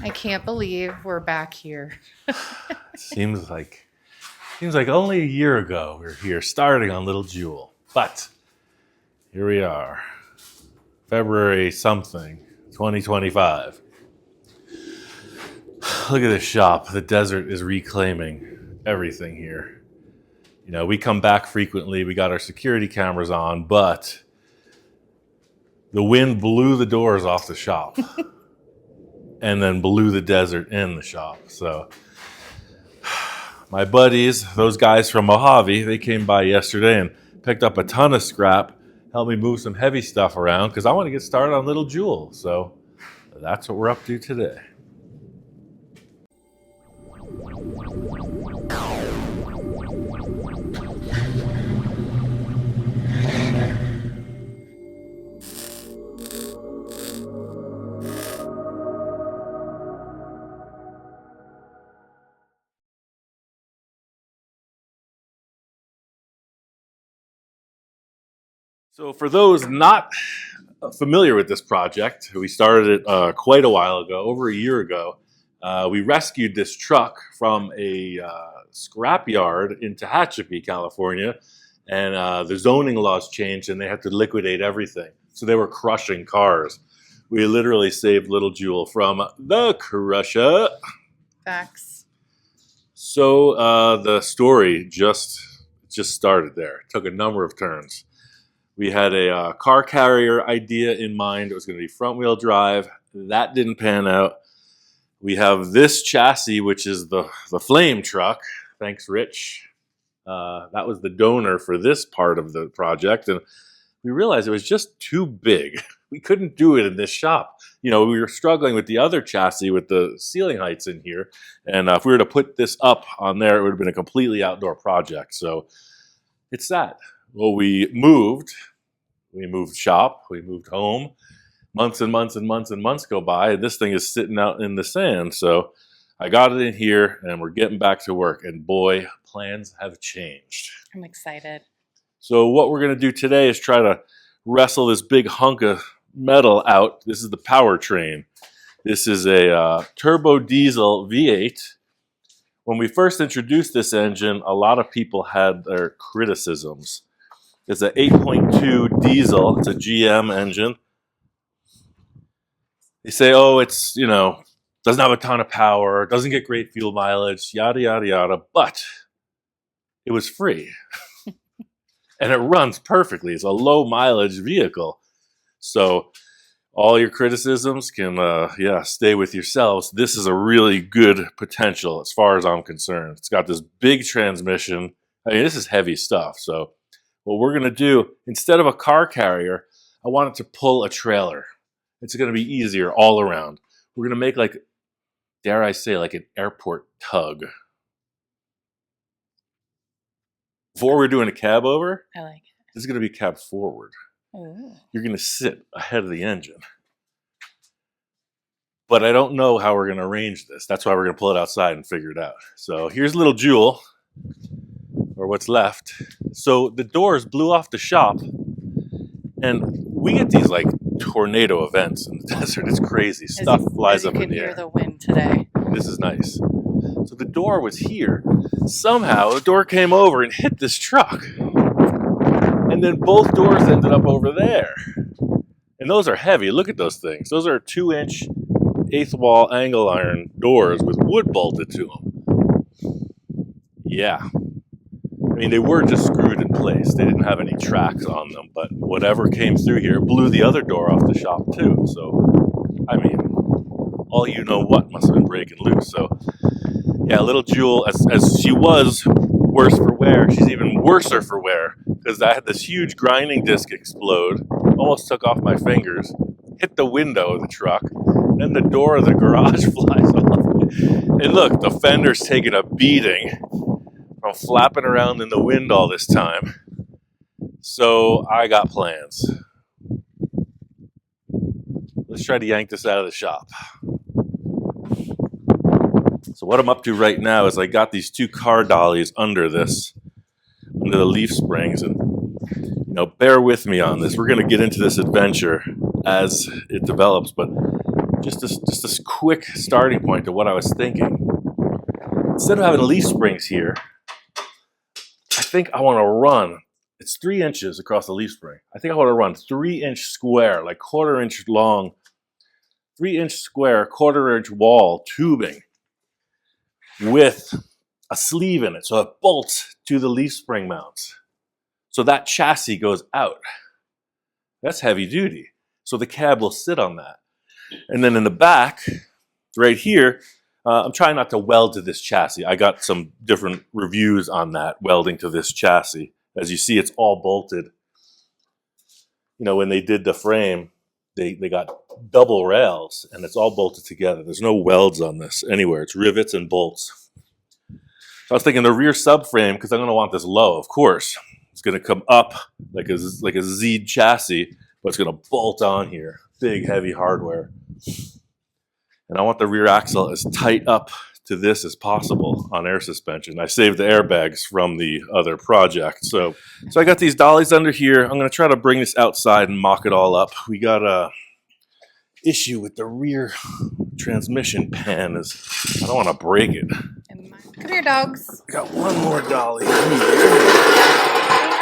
I can't believe we're back here. Seems like only a year ago we were here starting on Little Jewel. But here we are. February something, 2025. Look at this shop. The desert is reclaiming everything here. You know, we come back frequently. We got our security cameras on, but the wind blew the doors off the shop and then blew the desert in the shop. So my buddies, those guys from Mojave, they came by yesterday and picked up a ton of scrap, helped me move some heavy stuff around because I want to get started on Little Jewel. So that's what we're up to today. So for those not familiar with this project, we started it quite a while ago, over a year ago. We rescued this truck from a scrapyard in Tehachapi, California, and the zoning laws changed and they had to liquidate everything. So they were crushing cars. We literally saved Little Jewel from the crusher. Facts. So the story just started there. It took a number of turns. We had a car carrier idea in mind. It was going to be front-wheel drive. That didn't pan out. We have this chassis, which is the flame truck. Thanks, Rich. That was the donor for this part of the project. And we realized it was just too big. We couldn't do it in this shop. You know, we were struggling with the other chassis with the ceiling heights in here. And if we were to put this up on there, it would have been a completely outdoor project. So it's that. Well, we moved shop, we moved home. Months and months and months and months go by, and this thing is sitting out in the sand. So I got it in here, and we're getting back to work. And boy, plans have changed. I'm excited. So what we're going to do today is try to wrestle this big hunk of metal out. This is the powertrain. This is a turbo diesel V8. When we first introduced this engine, a lot of people had their criticisms. It's an 8.2 diesel. It's a GM engine. They say, oh, it's, you know, doesn't have a ton of power, doesn't get great fuel mileage, yada, yada, yada. But it was free. And it runs perfectly. It's a low mileage vehicle. So all your criticisms can, stay with yourselves. This is a really good potential as far as I'm concerned. It's got this big transmission. I mean, this is heavy stuff. So what we're going to do, instead of a car carrier, I want it to pull a trailer. It's going to be easier all around. We're going to make, like, dare I say, like an airport tug. Before we're doing a cab over, I like it. this is going to be cab forward. Ooh. You're going to sit ahead of the engine. But I don't know how we're going to arrange this. That's why we're going to pull it outside and figure it out. So here's Little Jewel, or what's left. So the doors blew off the shop, and we get these like tornado events in the desert. It's crazy. Stuff flies up in the air. You can hear the wind today. This is nice. So the door was here. Somehow the door came over and hit this truck. And then both doors ended up over there. And those are heavy. Look at those things. Those are 2-inch eighth wall angle iron doors with wood bolted to them. Yeah. I mean, they were just screwed in place. They didn't have any tracks on them, but whatever came through here blew the other door off the shop too. So, I mean, all you know what must have been breaking loose. So, yeah, Little Jewel, as she was worse for wear, she's even worser for wear because I had this huge grinding disc explode, almost took off my fingers, hit the window of the truck, then the door of the garage flies off. And look, the fender's taking a beating from flapping around in the wind all this time. So I got plans. Let's try to yank this out of the shop. So what I'm up to right now is I got these 2 car dollies under the leaf springs, and bear with me on this. We're going to get into this adventure as it develops, but just this quick starting point to what I was thinking. Instead of having leaf springs here, I think I want to run. It's 3 inches across the leaf spring. I think I want to run 3-inch square, like 1/4 inch long, 3-inch square, 1/4 inch wall tubing with a sleeve in it, so it bolts to the leaf spring mounts. So that chassis goes out. That's heavy duty. So the cab will sit on that. And then in the back, right here, I'm trying not to weld to this chassis. I got some different reviews on that, welding to this chassis. As you see, it's all bolted. You know, when they did the frame, they got double rails, and it's all bolted together. There's no welds on this anywhere. It's rivets and bolts. So I was thinking the rear subframe, because I'm going to want this low, of course. It's going to come up like a Z chassis, but it's going to bolt on here. Big, heavy hardware. And I want the rear axle as tight up to this as possible on air suspension. I saved the airbags from the other project. So I got these dollies under here. I'm going to try to bring this outside and mock it all up. We got a issue with the rear transmission pan. I don't want to break it. Come here, dogs. We got one more dolly here. Say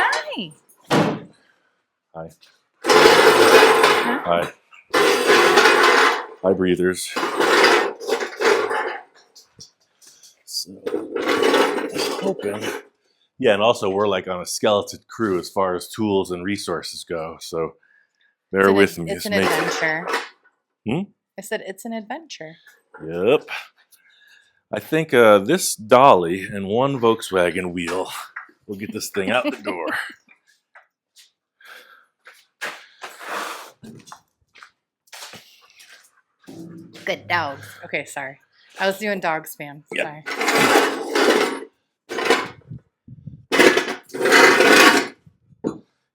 hi. Hi. Hi. Hi, breathers. So, hoping. Yeah, and also we're like on a skeleton crew as far as tools and resources go. So bear with me. It's an adventure. I said it's an adventure. Yep. I think this dolly and one Volkswagen wheel will get this thing out the door. Good dogs. Okay, sorry. I was doing dog spam. Yep. Sorry.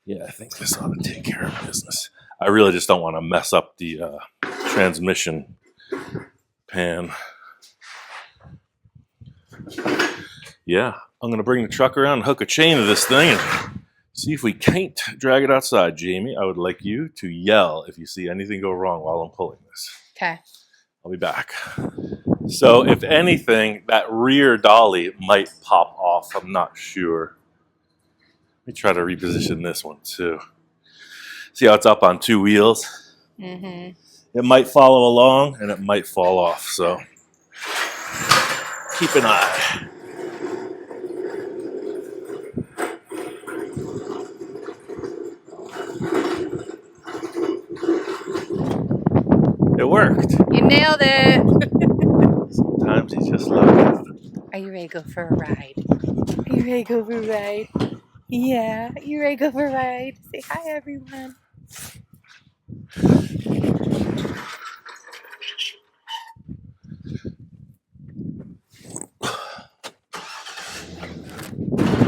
Yeah, I think this ought to take care of business. I really just don't want to mess up the transmission pan. Yeah, I'm going to bring the truck around and hook a chain to this thing and see if we can't drag it outside. Jamie, I would like you to yell if you see anything go wrong while I'm pulling this. Okay. I'll be back. So if anything, that rear dolly might pop off. I'm not sure. Let me try to reposition this one too. See how it's up on 2 wheels? It might follow along and it might fall off. So keep an eye. It worked. You nailed it. Sometimes you just love it. Are you ready to go for a ride? Are you ready to go for a ride? Yeah. You ready to go for a ride? Say hi, everyone.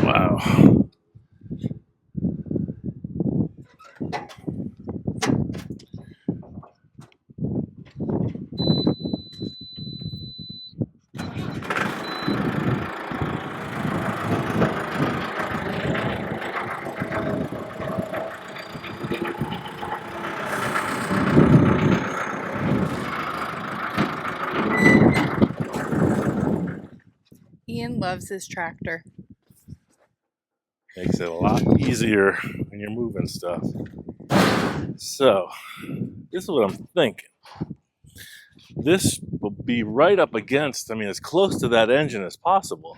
Wow. Ian loves his tractor. Makes it a lot easier when you're moving stuff. So, this is what I'm thinking. This will be right up against, as close to that engine as possible.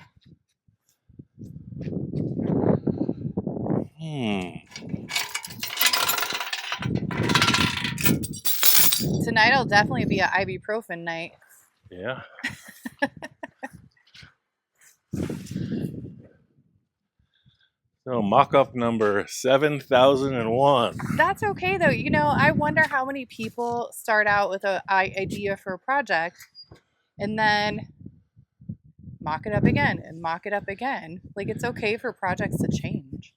Tonight'll definitely be an ibuprofen night. Yeah. So mock-up number 7001. That's okay though. You know, I wonder how many people start out with an idea for a project and then mock it up again and mock it up again. Like, it's okay for projects to change.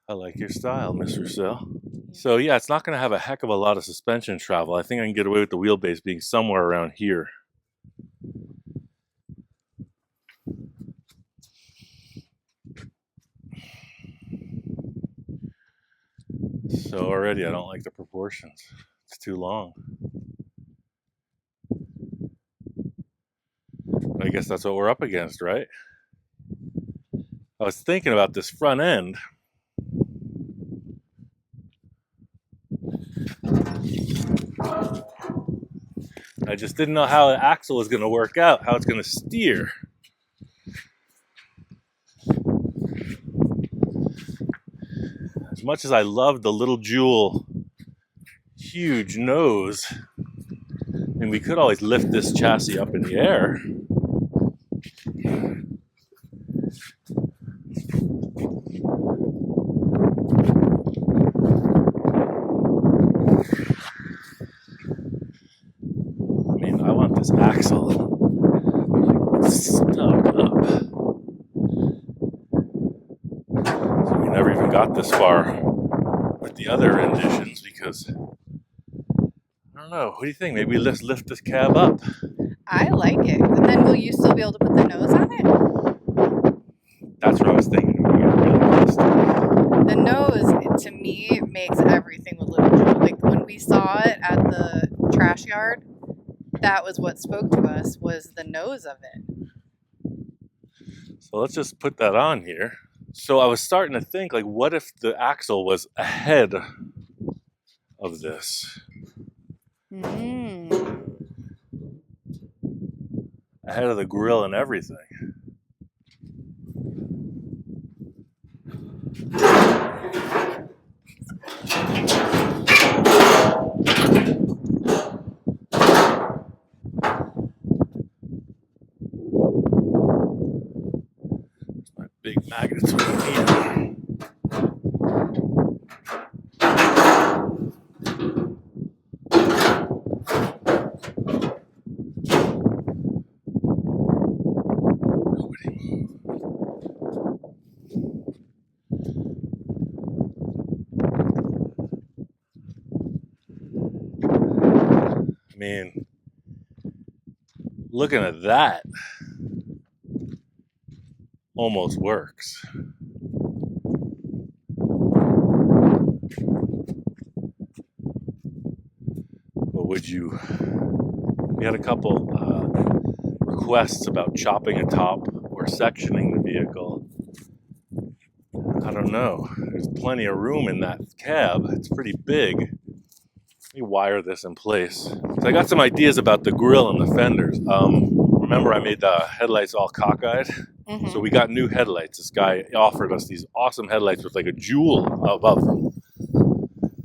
I like your style, Miss Roussel. So yeah, it's not going to have a heck of a lot of suspension travel. I think I can get away with the wheelbase being somewhere around here. So already I don't like the proportions. It's too long. guess that's what we're up against, right? I was thinking about this front end. I just didn't know how the axle was going to work out, how it's going to steer. As much as I love the little jewel, huge nose, and we could always lift this chassis up in the air. I mean, I want this axle stuck up. So we never even got this far with the other renditions because I don't know. What do you think? Maybe let's lift this cab up. I like it. And then will you still be able to put the nose on it? That's what I was thinking. We got really close to it. The nose, to me, makes everything with Little Joe. Like when we saw it at the trash yard, that was what spoke to us, was the nose of it. So let's just put that on here. So I was starting to think, like, what if the axle was ahead of this? Ahead of the grill and everything. My big magnets over here. I mean, looking at that, almost works. But would you? We had a couple requests about chopping a top or sectioning the vehicle. I don't know. There's plenty of room in that cab. It's pretty big. Let me wire this in place. So I got some ideas about the grill and the fenders. Remember I made the headlights all cockeyed? Mm-hmm. So we got new headlights. This guy offered us these awesome headlights with like a jewel above them.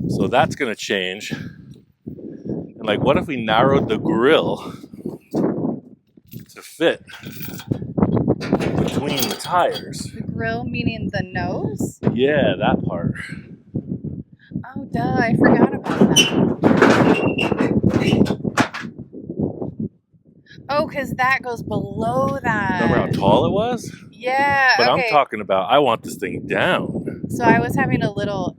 So that's going to change. And like, what if we narrowed the grill to fit between the tires? The grill meaning the nose? Yeah, that part. Oh, duh, I forgot about that. Oh, because that goes below that. Remember how tall it was? Yeah, But okay. I'm talking about, I want this thing down. So I was having a little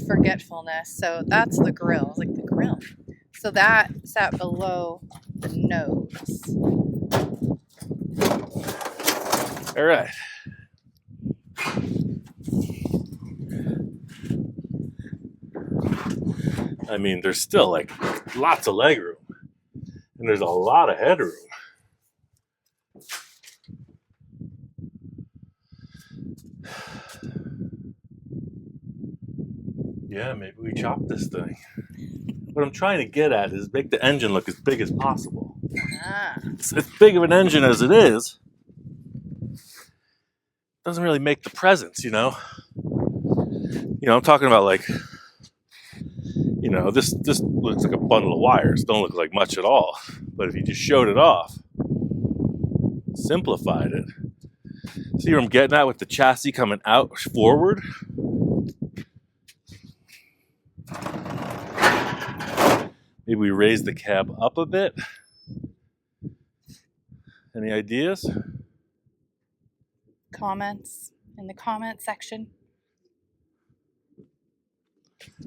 forgetfulness. So that's the grill, like the grill. So that sat below the nose. All right. I mean, there's still like lots of leg room. And there's a lot of headroom. Yeah, maybe we chop this thing. What I'm trying to get at is make the engine look as big as possible. Ah. It's as big of an engine as it is. Doesn't really make the presence, you know? You know, I'm talking about like, you know, this looks like a bundle of wires. Don't look like much at all. But if you just showed it off, simplified it. See what I'm getting at with the chassis coming out forward? Maybe we raise the cab up a bit. Any ideas? Comments in the comment section.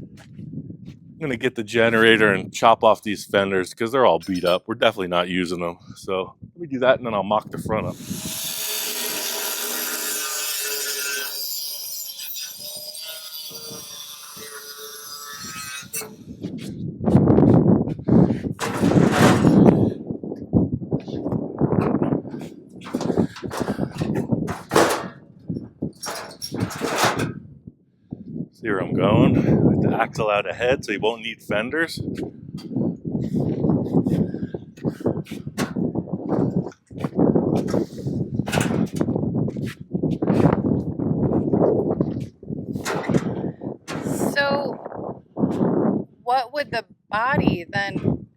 I'm going to get the generator and chop off these fenders because they're all beat up. We're definitely not using them. So let me do that and then I'll mock the front up. See where I'm going? With the axle out ahead so you won't need fenders. So, what would the body then?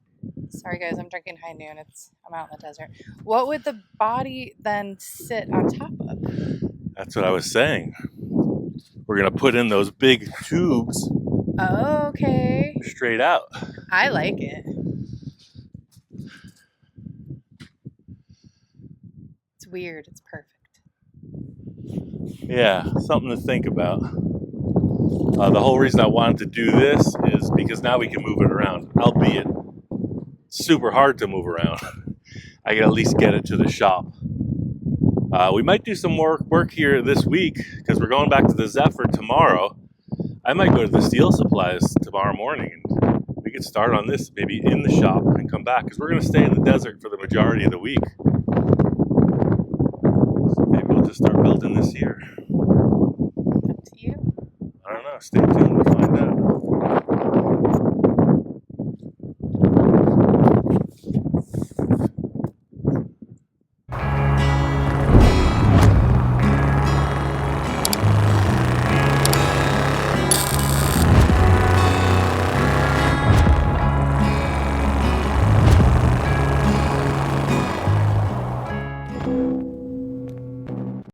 Sorry, guys, I'm drinking high noon. I'm out in the desert. What would the body then sit on top of? That's what I was saying. We're gonna put in those big tubes Okay, straight out. I like it. It's weird. It's perfect. Yeah, something to think about. The whole reason I wanted to do this is because now we can move it around, albeit super hard to move around. I can at least get it to the shop. We might do some more work here this week because we're going back to the Zephyr tomorrow. I might go to the steel supplies tomorrow morning and we could start on this maybe in the shop and come back because we're going to stay in the desert for the majority of the week. So maybe we'll just start building this here. Up to you. I don't know. Stay tuned. We'll find out.